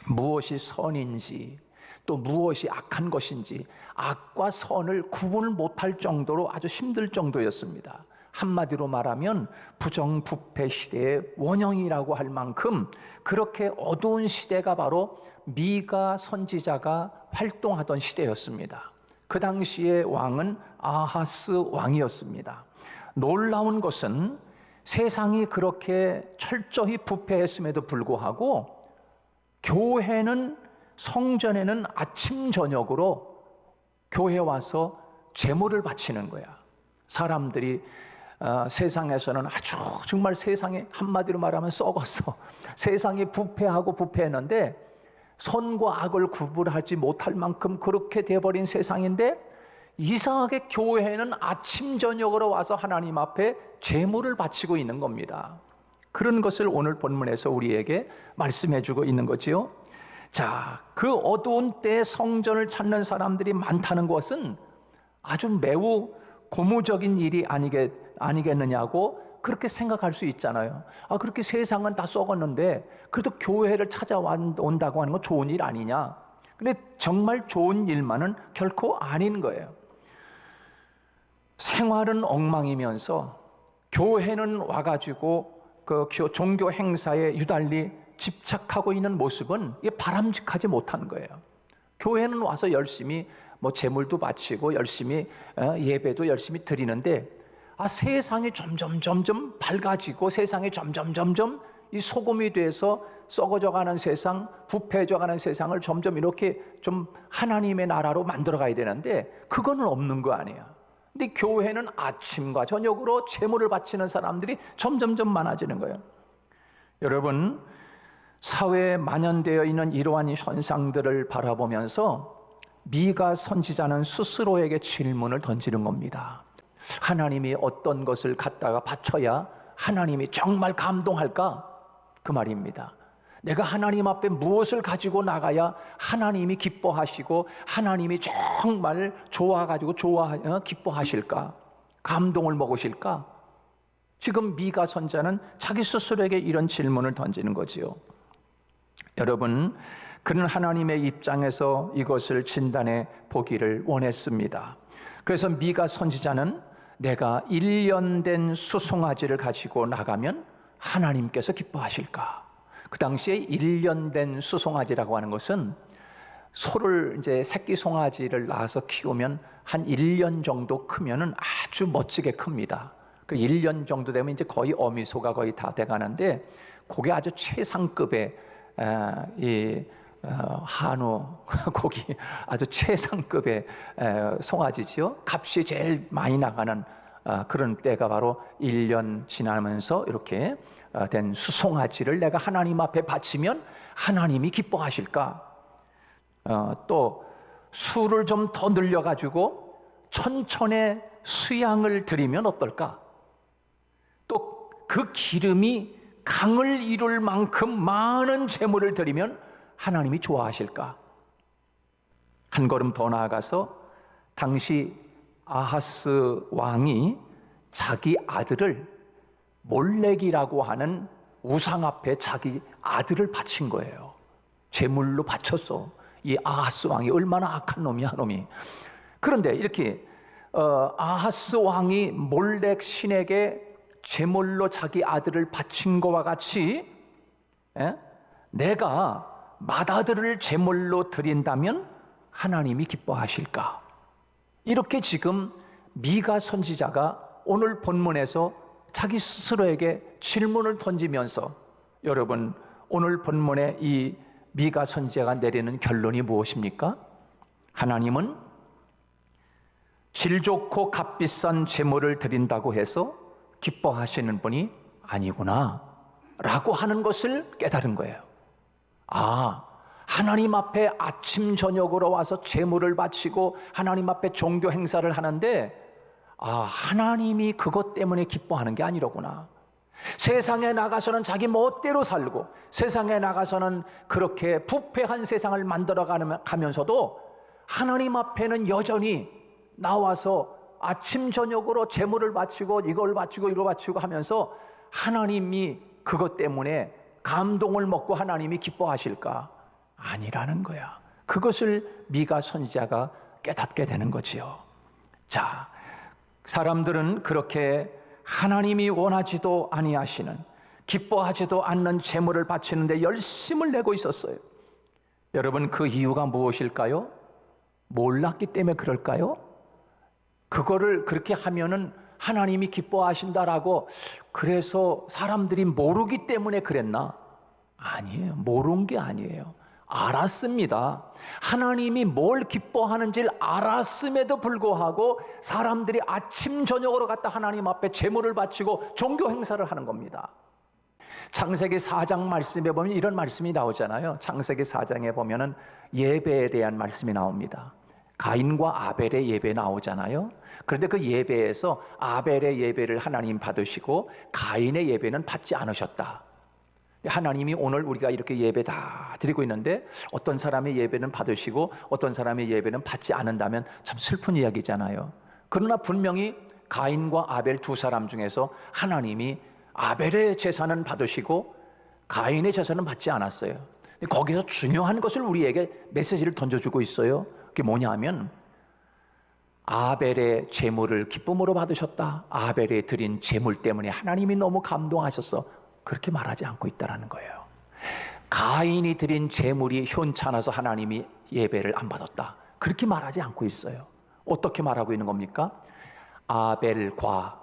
무엇이 선인지 또 무엇이 악한 것인지 악과 선을 구분을 못할 정도로 아주 힘들 정도였습니다. 한마디로 말하면 부정부패 시대의 원형이라고 할 만큼 그렇게 어두운 시대가 바로 미가 선지자가 활동하던 시대였습니다. 그 당시의 왕은 아하스 왕이었습니다. 놀라운 것은 세상이 그렇게 철저히 부패했음에도 불구하고 교회는 성전에는 아침 저녁으로 교회 와서 제물을 바치는 거야. 사람들이 세상에서는 아주 정말 세상에 한마디로 말하면 썩어서 세상이 부패하고 부패했는데 선과 악을 구분하지 못할 만큼 그렇게 돼버린 세상인데 이상하게 교회는 아침 저녁으로 와서 하나님 앞에 제물을 바치고 있는 겁니다. 그런 것을 오늘 본문에서 우리에게 말씀해 주고 있는 거지요. 자, 그 어두운 때에 성전을 찾는 사람들이 많다는 것은 아주 매우 고무적인 일이 아니겠느냐고 그렇게 생각할 수 있잖아요. 그렇게 세상은 다 썩었는데 그래도 교회를 찾아온다고 하는 건 좋은 일 아니냐? 근데 정말 좋은 일만은 결코 아닌 거예요. 생활은 엉망이면서 교회는 와가지고 그 종교 행사에 유달리 집착하고 있는 모습은 이게 바람직하지 못한 거예요. 교회는 와서 열심히 제물도 바치고 열심히 예배도 열심히 드리는데 세상이 점점 밝아지고 세상이 점점 이 소금이 돼서 썩어져가는 세상, 부패해져가는 세상을 점점 이렇게 좀 하나님의 나라로 만들어 가야 되는데 그거는 없는 거 아니에요. 근데 교회는 아침과 저녁으로 제물을 바치는 사람들이 점점 많아지는 거예요. 여러분, 사회에 만연되어 있는 이러한 현상들을 바라보면서 미가 선지자는 스스로에게 질문을 던지는 겁니다. 하나님이 어떤 것을 갖다가 바쳐야 하나님이 정말 감동할까? 그 말입니다. 내가 하나님 앞에 무엇을 가지고 나가야 하나님이 기뻐하시고 하나님이 정말 기뻐하실까? 감동을 먹으실까? 지금 미가 선지자는 자기 스스로에게 이런 질문을 던지는 거지요. 여러분, 그는 하나님의 입장에서 이것을 진단해 보기를 원했습니다. 그래서 미가 선지자는 내가 1년 된 수송아지를 가지고 나가면 하나님께서 기뻐하실까? 그 당시에 1년 된 수송아지라고 하는 것은 소를 이제 새끼 송아지를 낳아서 키우면 한 1년 정도 크면은 아주 멋지게 큽니다. 그 1년 정도 되면 이제 거의 어미소가 거의 다 돼가는데 그게 아주 최상급의 한우 고기 아주 최상급의 송아지지요. 값이 제일 많이 나가는 그런 때가 바로 1년 지나면서 이렇게 된 수송아지를 내가 하나님 앞에 바치면 하나님이 기뻐하실까? 또 수를 좀 더 늘려가지고 천천의 수양을 드리면 어떨까? 또 그 기름이 강을 이룰 만큼 많은 제물을 드리면 하나님이 좋아하실까? 한 걸음 더 나아가서 당시 아하스 왕이 자기 아들을 몰렉이라고 하는 우상 앞에 자기 아들을 바친 거예요. 제물로 바쳤어. 이 아하스 왕이 얼마나 악한 놈이야, 놈이. 그런데 이렇게 아하스 왕이 몰렉 신에게 제물로 자기 아들을 바친 것과 같이 내가 맏아들을 제물로 드린다면 하나님이 기뻐하실까? 이렇게 지금 미가 선지자가 오늘 본문에서 자기 스스로에게 질문을 던지면서 여러분, 오늘 본문에 이 미가 선지자가 내리는 결론이 무엇입니까? 하나님은 질 좋고 값비싼 제물을 드린다고 해서 기뻐하시는 분이 아니구나 라고 하는 것을 깨달은 거예요. 하나님 앞에 아침 저녁으로 와서 제물을 바치고 하나님 앞에 종교 행사를 하는데 하나님이 그것 때문에 기뻐하는 게 아니로구나. 세상에 나가서는 자기 멋대로 살고 세상에 나가서는 그렇게 부패한 세상을 만들어 가면서도 하나님 앞에는 여전히 나와서 아침 저녁으로 제물을 바치고 이걸 바치고 이걸 바치고 하면서 하나님이 그것 때문에 감동을 먹고 하나님이 기뻐하실까? 아니라는 거야. 그것을 미가 선지자가 깨닫게 되는 거지요. 자, 사람들은 그렇게 하나님이 원하지도 아니하시는, 기뻐하지도 않는 제물을 바치는데 열심을 내고 있었어요. 여러분, 그 이유가 무엇일까요? 몰랐기 때문에 그럴까요? 그거를 그렇게 하면은 하나님이 기뻐하신다라고 그래서 사람들이 모르기 때문에 그랬나? 아니에요. 모른 게 아니에요. 알았습니다. 하나님이 뭘 기뻐하는지를 알았음에도 불구하고 사람들이 아침 저녁으로 갔다 하나님 앞에 제물을 바치고 종교 행사를 하는 겁니다. 창세기 4장 말씀에 보면 이런 말씀이 나오잖아요. 창세기 4장에 보면은 예배에 대한 말씀이 나옵니다. 가인과 아벨의 예배 나오잖아요. 그런데 그 예배에서 아벨의 예배를 하나님 받으시고 가인의 예배는 받지 않으셨다. 하나님이 오늘 우리가 이렇게 예배 다 드리고 있는데 어떤 사람의 예배는 받으시고 어떤 사람의 예배는 받지 않는다면 참 슬픈 이야기잖아요. 그러나 분명히 가인과 아벨 두 사람 중에서 하나님이 아벨의 제사는 받으시고 가인의 제사는 받지 않았어요. 거기서 중요한 것을 우리에게 메시지를 던져주고 있어요. 그게 뭐냐 하면 아벨의 제물을 기쁨으로 받으셨다. 아벨에 드린 제물 때문에 하나님이 너무 감동하셔서 그렇게 말하지 않고 있다는 거예요. 가인이 드린 제물이 현찮아서 하나님이 예배를 안 받았다. 그렇게 말하지 않고 있어요. 어떻게 말하고 있는 겁니까? 아벨과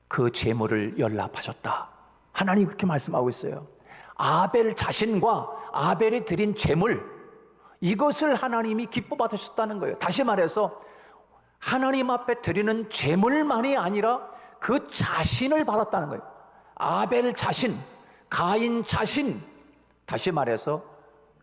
그 제물을 연락하셨다. 하나님이 그렇게 말씀하고 있어요. 아벨 자신과 아벨이 드린 제물, 이것을 하나님이 기뻐 받으셨다는 거예요. 다시 말해서 하나님 앞에 드리는 제물만이 아니라 그 자신을 받았다는 거예요. 아벨 자신, 가인 자신. 다시 말해서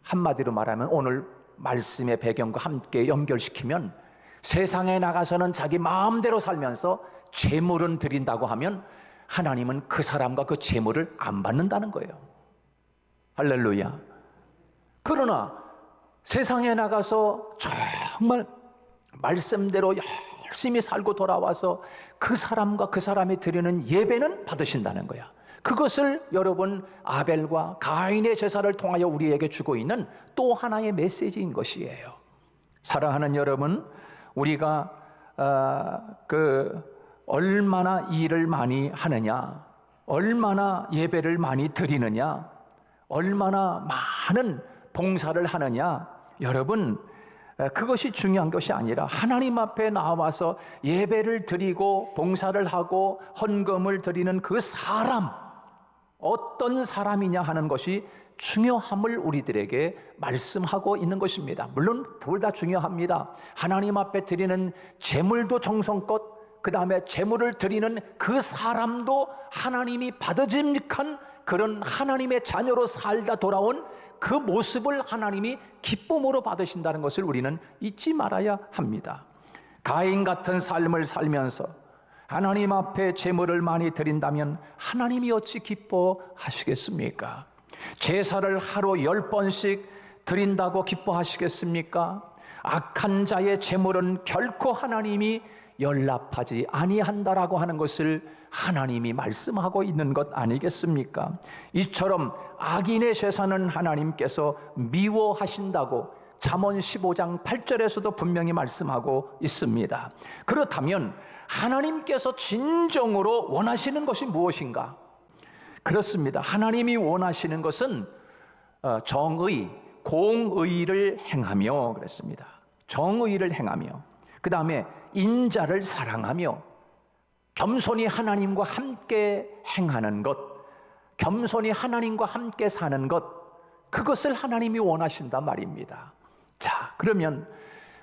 한마디로 말하면 오늘 말씀의 배경과 함께 연결시키면 세상에 나가서는 자기 마음대로 살면서 제물은 드린다고 하면 하나님은 그 사람과 그 제물을 안 받는다는 거예요. 할렐루야. 그러나 세상에 나가서 정말 말씀대로 열심히 살고 돌아와서 그 사람과 그 사람이 드리는 예배는 받으신다는 거야. 그것을 여러분 아벨과 가인의 제사를 통하여 우리에게 주고 있는 또 하나의 메시지인 것이에요. 사랑하는 여러분, 우리가 얼마나 일을 많이 하느냐, 얼마나 예배를 많이 드리느냐, 얼마나 많은 봉사를 하느냐, 여러분 그것이 중요한 것이 아니라 하나님 앞에 나와서 예배를 드리고 봉사를 하고 헌금을 드리는 그 사람, 어떤 사람이냐 하는 것이 중요함을 우리들에게 말씀하고 있는 것입니다. 물론 둘 다 중요합니다. 하나님 앞에 드리는 제물도 정성껏, 그 다음에 제물을 드리는 그 사람도 하나님이 받으짐직한 그런 하나님의 자녀로 살다 돌아온 그 모습을 하나님이 기쁨으로 받으신다는 것을 우리는 잊지 말아야 합니다. 가인 같은 삶을 살면서 하나님 앞에 제물을 많이 드린다면 하나님이 어찌 기뻐하시겠습니까? 제사를 하루 10번씩 드린다고 기뻐하시겠습니까? 악한 자의 제물은 결코 하나님이 연락하지 아니한다라고 하는 것을 하나님이 말씀하고 있는 것 아니겠습니까? 이처럼 악인의 제사는 하나님께서 미워하신다고 잠언 15장 8절에서도 분명히 말씀하고 있습니다. 그렇다면 하나님께서 진정으로 원하시는 것이 무엇인가? 그렇습니다. 하나님이 원하시는 것은 정의, 공의를 행하며 그랬습니다. 정의를 행하며 그 다음에 인자를 사랑하며 겸손히 하나님과 함께 행하는 것, 겸손히 하나님과 함께 사는 것, 그것을 하나님이 원하신단 말입니다. 자, 그러면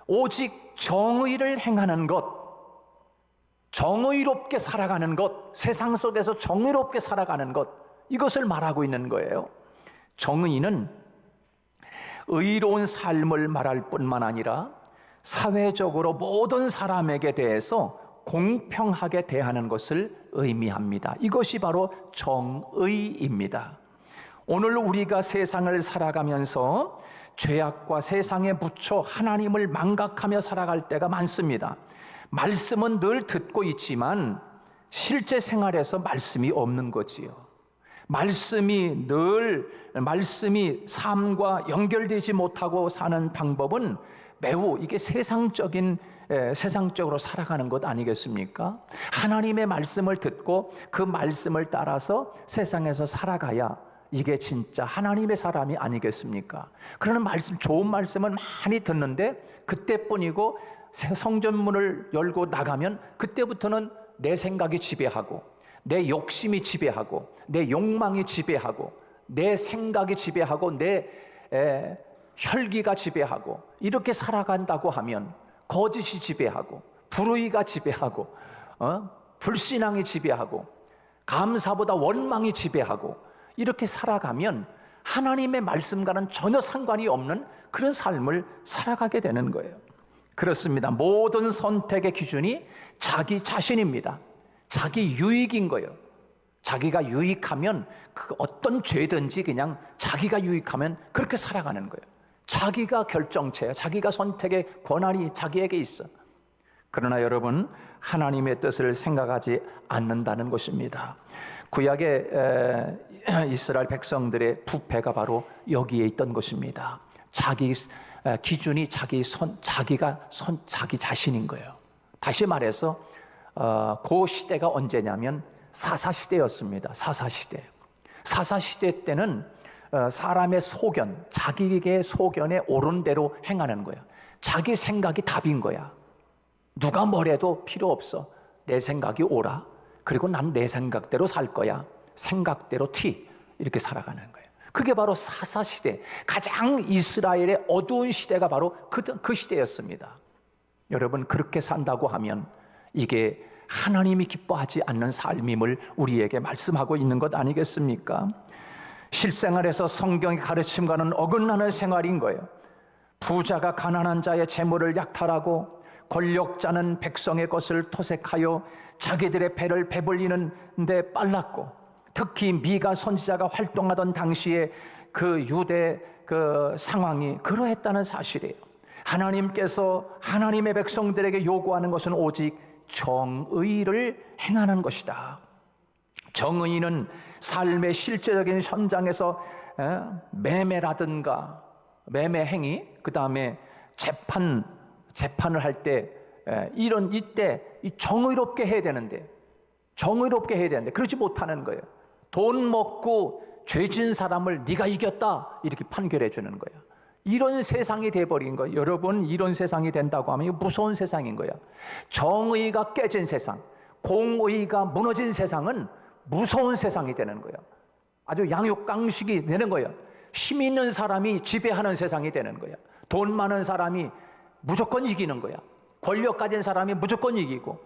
오직 정의를 행하는 것, 정의롭게 살아가는 것, 세상 속에서 정의롭게 살아가는 것, 이것을 말하고 있는 거예요. 정의는 의로운 삶을 말할 뿐만 아니라 사회적으로 모든 사람에게 대해서 공평하게 대하는 것을 의미합니다. 이것이 바로 정의입니다. 오늘 우리가 세상을 살아가면서 죄악과 세상에 묻혀 하나님을 망각하며 살아갈 때가 많습니다. 말씀은 늘 듣고 있지만 실제 생활에서 말씀이 없는 거지요. 말씀이 삶과 연결되지 못하고 사는 방법은 매우 이게 세상적으로 살아가는 것 아니겠습니까? 하나님의 말씀을 듣고 그 말씀을 따라서 세상에서 살아가야 이게 진짜 하나님의 사람이 아니겠습니까? 그러는 좋은 말씀은 많이 듣는데 그때뿐이고 성전문을 열고 나가면 그때부터는 내 생각이 지배하고 내 욕심이 지배하고 내 욕망이 지배하고 내 생각이 지배하고 내 혈기가 지배하고 이렇게 살아간다고 하면 거짓이 지배하고 불의가 지배하고 불신앙이 지배하고 감사보다 원망이 지배하고 이렇게 살아가면 하나님의 말씀과는 전혀 상관이 없는 그런 삶을 살아가게 되는 거예요. 그렇습니다. 모든 선택의 기준이 자기 자신입니다. 자기 유익인 거예요. 자기가 유익하면 그 어떤 죄든지 그냥 자기가 유익하면 그렇게 살아가는 거예요. 자기가 결정체야. 자기가 선택의 권한이 자기에게 있어. 그러나 여러분, 하나님의 뜻을 생각하지 않는다는 것입니다. 구약의 이스라엘 백성들의 부패가 바로 여기에 있던 것입니다. 자기 기준이 자기 자신인 거예요. 다시 말해서 그 시대가 언제냐면 사사시대였습니다. 사사시대 때는 사람의 소견, 자기의 소견에 옳은 대로 행하는 거예요. 자기 생각이 답인 거야. 누가 뭐래도 필요 없어. 내 생각이 옳아. 그리고 난 내 생각대로 살 거야. 생각대로 이렇게 살아가는 거예요. 그게 바로 사사시대, 가장 이스라엘의 어두운 시대가 바로 그 시대였습니다. 여러분, 그렇게 산다고 하면 이게 하나님이 기뻐하지 않는 삶임을 우리에게 말씀하고 있는 것 아니겠습니까? 실생활에서 성경의 가르침과는 어긋나는 생활인 거예요. 부자가 가난한 자의 재물을 약탈하고 권력자는 백성의 것을 토색하여 자기들의 배를 배불리는 데 빨랐고, 특히 미가 선지자가 활동하던 당시에 그 유대 그 상황이 그러했다는 사실이에요. 하나님께서 하나님의 백성들에게 요구하는 것은 오직 정의를 행하는 것이다. 정의는 삶의 실제적인 현장에서 매매라든가 매매 행위, 그 다음에 재판을 할 때 이때 정의롭게 해야 되는데 그러지 못하는 거예요. 돈 먹고 죄진 사람을 네가 이겼다 이렇게 판결해 주는 거예요. 이런 세상이 돼버린 거예요. 여러분, 이런 세상이 된다고 하면 이거 무서운 세상인 거예요. 정의가 깨진 세상, 공의가 무너진 세상은 무서운 세상이 되는 거예요. 아주 양육강식이 되는 거예요. 힘 있는 사람이 지배하는 세상이 되는 거예요. 돈 많은 사람이 무조건 이기는 거야. 권력 가진 사람이 무조건 이기고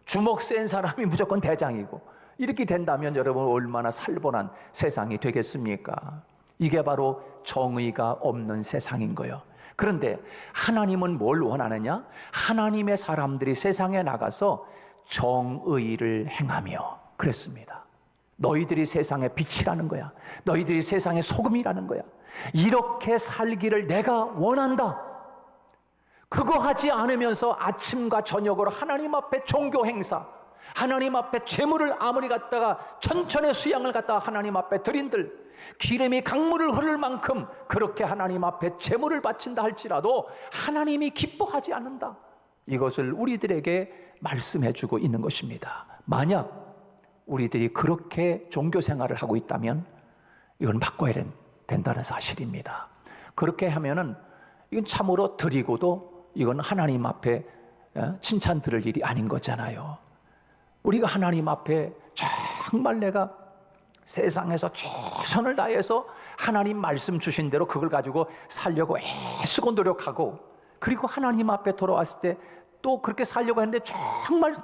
주먹 센 사람이 무조건 대장이고, 이렇게 된다면 여러분 얼마나 살벌한 세상이 되겠습니까? 이게 바로 정의가 없는 세상인 거예요. 그런데 하나님은 뭘 원하느냐? 하나님의 사람들이 세상에 나가서 정의를 행하며 그랬습니다. 너희들이 세상의 빛이라는 거야. 너희들이 세상의 소금이라는 거야. 이렇게 살기를 내가 원한다. 그거 하지 않으면서 아침과 저녁으로 하나님 앞에 종교 행사, 하나님 앞에 재물을 아무리 갖다가 천천의 수양을 갖다가 하나님 앞에 드린들, 기름이 강물을 흐를 만큼 그렇게 하나님 앞에 재물을 바친다 할지라도 하나님이 기뻐하지 않는다. 이것을 우리들에게 말씀해 주고 있는 것입니다. 만약 우리들이 그렇게 종교 생활을 하고 있다면 이건 바꿔야 된다는 사실입니다. 그렇게 하면은 이건 참으로 드리고도 이건 하나님 앞에 칭찬 들을 일이 아닌 거잖아요. 우리가 하나님 앞에 정말 내가 세상에서 최선을 다해서 하나님 말씀 주신 대로 그걸 가지고 살려고 애쓰고 노력하고, 그리고 하나님 앞에 돌아왔을 때 또 그렇게 살려고 했는데 정말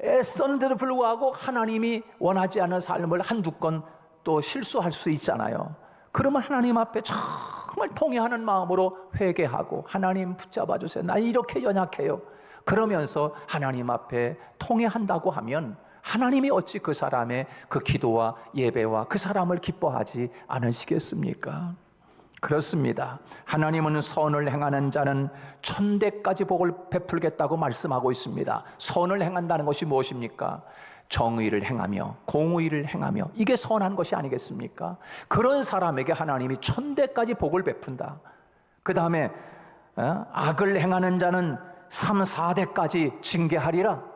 애썼는데도 불구하고 하나님이 원하지 않는 삶을 한두 건 또 실수할 수 있잖아요. 그러면 하나님 앞에 정말 통회하는 마음으로 회개하고, 하나님 붙잡아 주세요. 나 이렇게 연약해요. 그러면서 하나님 앞에 통회한다고 하면 하나님이 어찌 그 사람의 그 기도와 예배와 그 사람을 기뻐하지 않으시겠습니까? 그렇습니다. 하나님은 선을 행하는 자는 천대까지 복을 베풀겠다고 말씀하고 있습니다. 선을 행한다는 것이 무엇입니까? 정의를 행하며 공의를 행하며 이게 선한 것이 아니겠습니까? 그런 사람에게 하나님이 천대까지 복을 베푼다. 그 다음에 악을 행하는 자는 3, 4대까지 징계하리라.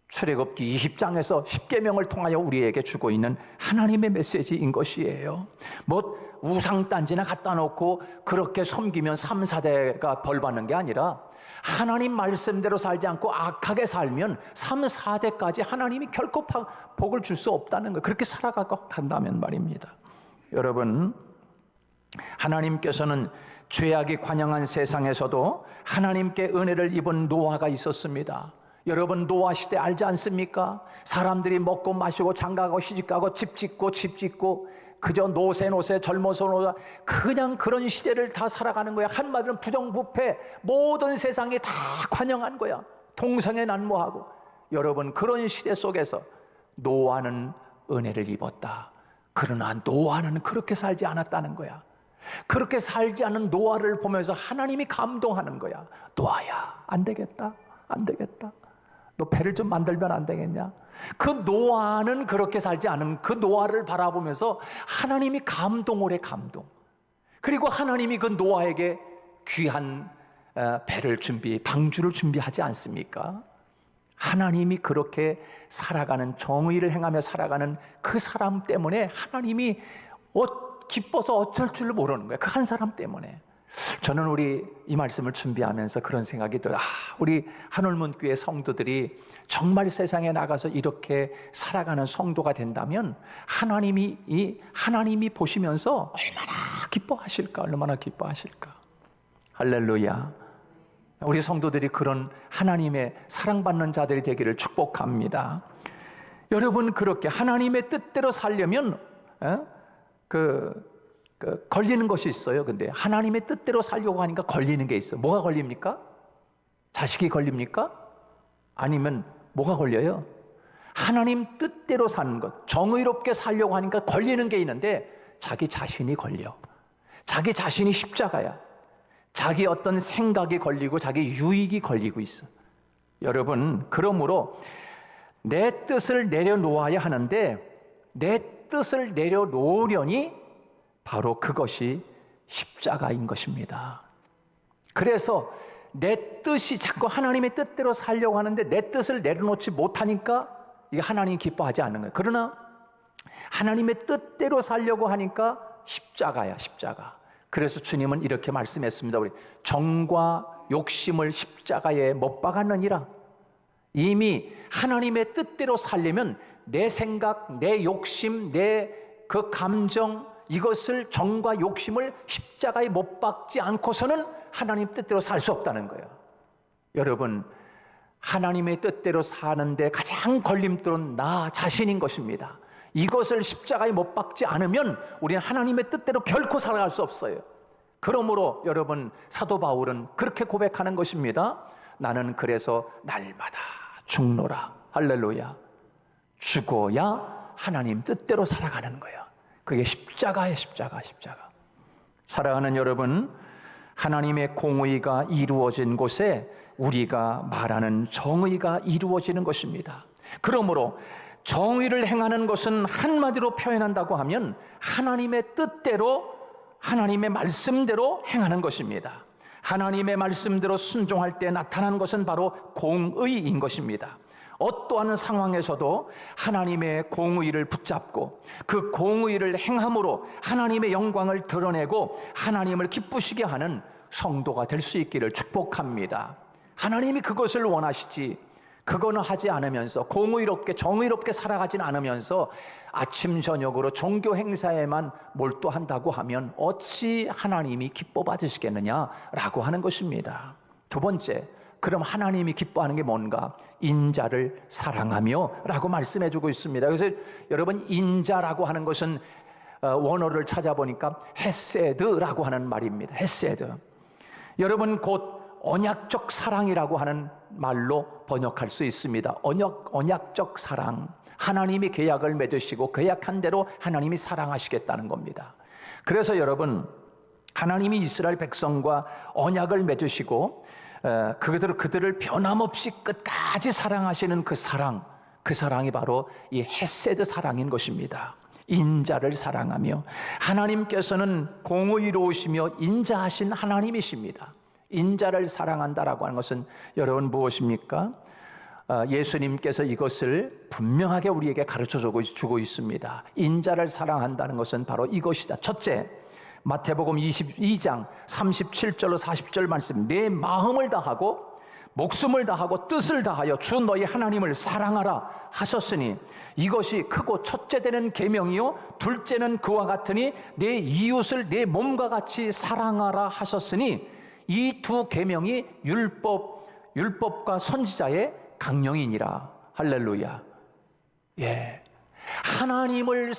출애굽기 20장에서 10계명을 통하여 우리에게 주고 있는 하나님의 메시지인 것이에요. 뭐 우상단지나 갖다 놓고 그렇게 섬기면 3, 4대가 벌 받는 게 아니라 하나님 말씀대로 살지 않고 악하게 살면 3, 4대까지 하나님이 결코 복을 줄 수 없다는 거, 그렇게 살아가고 간다면 말입니다. 여러분, 하나님께서는 죄악이 관영한 세상에서도 하나님께 은혜를 입은 노아가 있었습니다. 여러분, 노아 시대 알지 않습니까? 사람들이 먹고 마시고 장가가고 시집가고 집 짓고 그저 노세 젊어서 노세, 그냥 그런 시대를 다 살아가는 거야. 한마디로 부정부패, 모든 세상이 다 관영한 거야. 동성애 난무하고. 여러분, 그런 시대 속에서 노아는 은혜를 입었다. 그러나 노아는 그렇게 살지 않았다는 거야. 그렇게 살지 않은 노아를 보면서 하나님이 감동하는 거야. 노아야, 안 되겠다. 너 배를 좀 만들면 안 되겠냐? 그 노아는 그렇게 살지 않은 그 노아를 바라보면서 하나님이 감동을 해, 감동. 그리고 하나님이 그 노아에게 귀한 배를 방주를 준비하지 않습니까? 하나님이 그렇게 살아가는, 정의를 행하며 살아가는 그 사람 때문에 하나님이 기뻐서 어쩔 줄 모르는 거예요. 그 한 사람 때문에. 저는 우리 이 말씀을 준비하면서 그런 생각이 들어요. 우리 한올문교회 성도들이 정말 세상에 나가서 이렇게 살아가는 성도가 된다면 하나님이 보시면서 얼마나 기뻐하실까. 할렐루야. 우리 성도들이 그런 하나님의 사랑받는 자들이 되기를 축복합니다. 여러분, 그렇게 하나님의 뜻대로 살려면 걸리는 것이 있어요. 근데 하나님의 뜻대로 살려고 하니까 걸리는 게 있어요. 뭐가 걸립니까? 자식이 걸립니까? 아니면 뭐가 걸려요? 하나님 뜻대로 사는 것, 정의롭게 살려고 하니까 걸리는 게 있는데 자기 자신이 걸려. 자기 자신이 십자가야. 자기 어떤 생각이 걸리고 자기 유익이 걸리고 있어. 여러분, 그러므로 내 뜻을 내려놓아야 하는데 내 뜻을 내려놓으려니 바로 그것이 십자가인 것입니다. 그래서 내 뜻이 자꾸 하나님의 뜻대로 살려고 하는데 내 뜻을 내려놓지 못하니까 이게 하나님이 기뻐하지 않는 거예요. 그러나 하나님의 뜻대로 살려고 하니까 십자가야, 십자가. 그래서 주님은 이렇게 말씀했습니다. 우리 정과 욕심을 십자가에 못 박았느니라. 이미 하나님의 뜻대로 살려면 내 생각, 내 욕심, 내 그 감정, 이것을 정과 욕심을 십자가에 못 박지 않고서는 하나님 뜻대로 살 수 없다는 거예요. 여러분, 하나님의 뜻대로 사는데 가장 걸림돌은 나 자신인 것입니다. 이것을 십자가에 못 박지 않으면 우리는 하나님의 뜻대로 결코 살아갈 수 없어요. 그러므로 여러분, 사도 바울은 그렇게 고백하는 것입니다. 나는 그래서 날마다 죽노라. 할렐루야. 죽어야 하나님 뜻대로 살아가는 거예요. 그게 십자가예요, 십자가. 사랑하는 여러분, 하나님의 공의가 이루어진 곳에 우리가 말하는 정의가 이루어지는 것입니다. 그러므로 정의를 행하는 것은 한마디로 표현한다고 하면 하나님의 뜻대로, 하나님의 말씀대로 행하는 것입니다. 하나님의 말씀대로 순종할 때 나타나는 것은 바로 공의인 것입니다. 어떠한 상황에서도 하나님의 공의를 붙잡고 그 공의를 행함으로 하나님의 영광을 드러내고 하나님을 기쁘시게 하는 성도가 될 수 있기를 축복합니다. 하나님이 그것을 원하시지, 그거는 하지 않으면서 공의롭게 정의롭게 살아가진 않으면서 아침 저녁으로 종교 행사에만 몰두한다고 하면 어찌 하나님이 기뻐 받으시겠느냐라고 하는 것입니다. 두 번째, 그럼 하나님이 기뻐하는 게 뭔가? 인자를 사랑하며 라고 말씀해 주고 있습니다. 그래서 여러분, 인자라고 하는 것은 원어를 찾아보니까 헤세드라고 하는 말입니다. 헤세드. 여러분, 곧 언약적 사랑이라고 하는 말로 번역할 수 있습니다. 언약적 사랑. 하나님이 계약을 맺으시고 계약한 대로 하나님이 사랑하시겠다는 겁니다. 그래서 여러분, 하나님이 이스라엘 백성과 언약을 맺으시고 그들을 변함없이 끝까지 사랑하시는 그 사랑, 그 사랑이 바로 이 헤세드 사랑인 것입니다. 인자를 사랑하며, 하나님께서는 공의로우시며 인자하신 하나님이십니다. 인자를 사랑한다라고 하는 것은 여러분 무엇입니까? 예수님께서 이것을 분명하게 우리에게 가르쳐 주고 있습니다. 인자를 사랑한다는 것은 바로 이것이다. 첫째, 마태복음 22장 37절로 40절 말씀, 내 마음을 다하고 목숨을 다하고 뜻을 다하여 주 너희 하나님을 사랑하라 하셨으니 이것이 크고 첫째 되는 계명이요 둘째는 그와 같으니 내 이웃을 내 몸과 같이 사랑하라 하셨으니 이 두 계명이 율법과 선지자의 강령이니라. 할렐루야. 예. 하나님을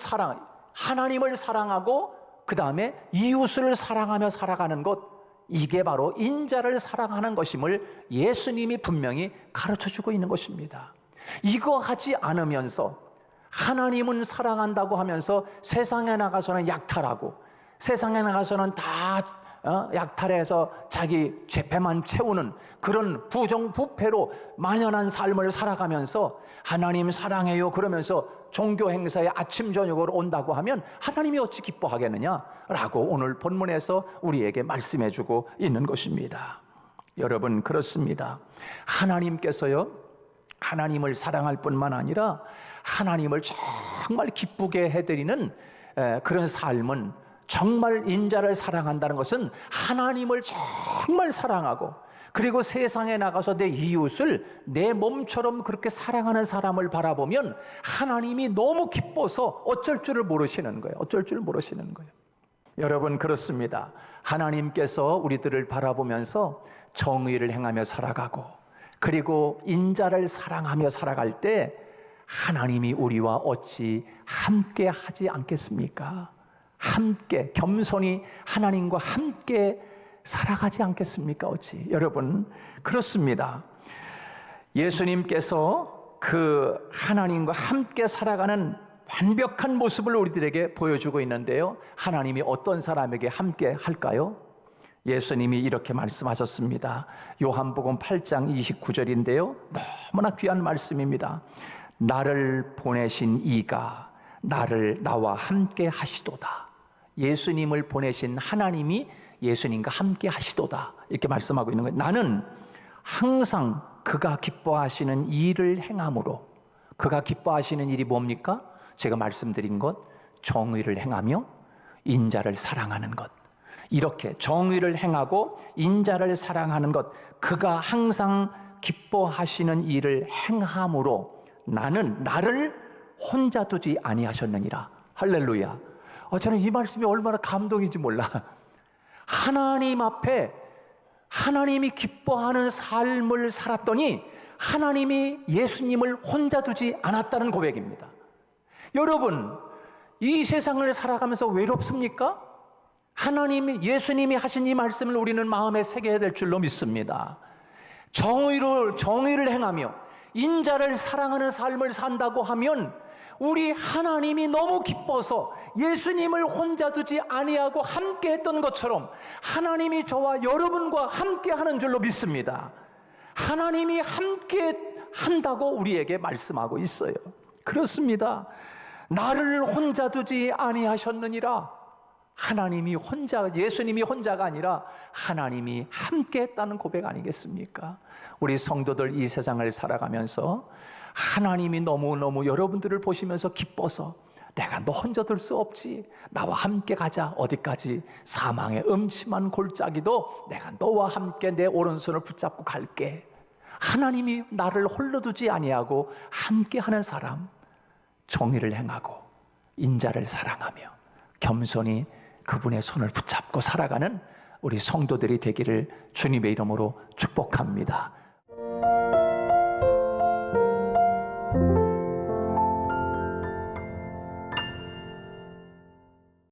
사랑하고 그 다음에 이웃을 사랑하며 살아가는 것, 이게 바로 인자를 사랑하는 것임을 예수님이 분명히 가르쳐주고 있는 것입니다. 이거 하지 않으면서 하나님은 사랑한다고 하면서 세상에 나가서는 약탈하고 세상에 나가서는 다 약탈해서 자기 죄배만 채우는 그런 부정부패로 만연한 삶을 살아가면서 하나님 사랑해요 그러면서 종교 행사에 아침 저녁으로 온다고 하면 하나님이 어찌 기뻐하겠느냐라고 오늘 본문에서 우리에게 말씀해주고 있는 것입니다. 여러분, 그렇습니다. 하나님께서요, 하나님을 사랑할 뿐만 아니라 하나님을 정말 기쁘게 해드리는 그런 삶은, 정말 인자를 사랑한다는 것은 하나님을 정말 사랑하고 그리고 세상에 나가서 내 이웃을 내 몸처럼 그렇게 사랑하는 사람을 바라보면 하나님이 너무 기뻐서 어쩔 줄을 모르시는 거예요. 어쩔 줄 모르시는 거예요. 여러분, 그렇습니다. 하나님께서 우리들을 바라보면서 정의를 행하며 살아가고 그리고 인자를 사랑하며 살아갈 때 하나님이 우리와 어찌 함께 하지 않겠습니까? 함께 겸손히 하나님과 함께 살아가지 않겠습니까? 어찌. 여러분, 그렇습니다. 예수님께서 그 하나님과 함께 살아가는 완벽한 모습을 우리들에게 보여주고 있는데요, 하나님이 어떤 사람에게 함께 할까요? 예수님이 이렇게 말씀하셨습니다. 요한복음 8장 29절인데요 너무나 귀한 말씀입니다. 나를 보내신 이가 나와 함께 하시도다. 예수님을 보내신 하나님이 예수님과 함께 하시도다, 이렇게 말씀하고 있는 거예요. 나는 항상 그가 기뻐하시는 일을 행함으로, 그가 기뻐하시는 일이 뭡니까? 제가 말씀드린 것, 정의를 행하며 인자를 사랑하는 것, 이렇게 정의를 행하고 인자를 사랑하는 것, 그가 항상 기뻐하시는 일을 행함으로 나는 나를 혼자 두지 아니하셨느니라. 할렐루야. 저는 이 말씀이 얼마나 감동인지 몰라. 하나님 앞에 하나님이 기뻐하는 삶을 살았더니 하나님이 예수님을 혼자 두지 않았다는 고백입니다. 여러분, 이 세상을 살아가면서 외롭습니까? 예수님이 하신 이 말씀을 우리는 마음에 새겨야 될 줄로 믿습니다. 정의를 행하며 인자를 사랑하는 삶을 산다고 하면 우리 하나님이 너무 기뻐서 예수님을 혼자 두지 아니하고 함께 했던 것처럼 하나님이 저와 여러분과 함께 하는 줄로 믿습니다. 하나님이 함께 한다고 우리에게 말씀하고 있어요. 그렇습니다. 나를 혼자 두지 아니하셨느니라. 예수님이 혼자가 아니라 하나님이 함께 했다는 고백 아니겠습니까? 우리 성도들 이 세상을 살아가면서 하나님이 너무너무 여러분들을 보시면서 기뻐서 내가 너 혼자 둘 수 없지, 나와 함께 가자. 어디까지? 사망의 음침한 골짜기도 내가 너와 함께 내 오른손을 붙잡고 갈게. 하나님이 나를 홀로 두지 아니하고 함께하는 사람, 정의를 행하고 인자를 사랑하며 겸손히 그분의 손을 붙잡고 살아가는 우리 성도들이 되기를 주님의 이름으로 축복합니다.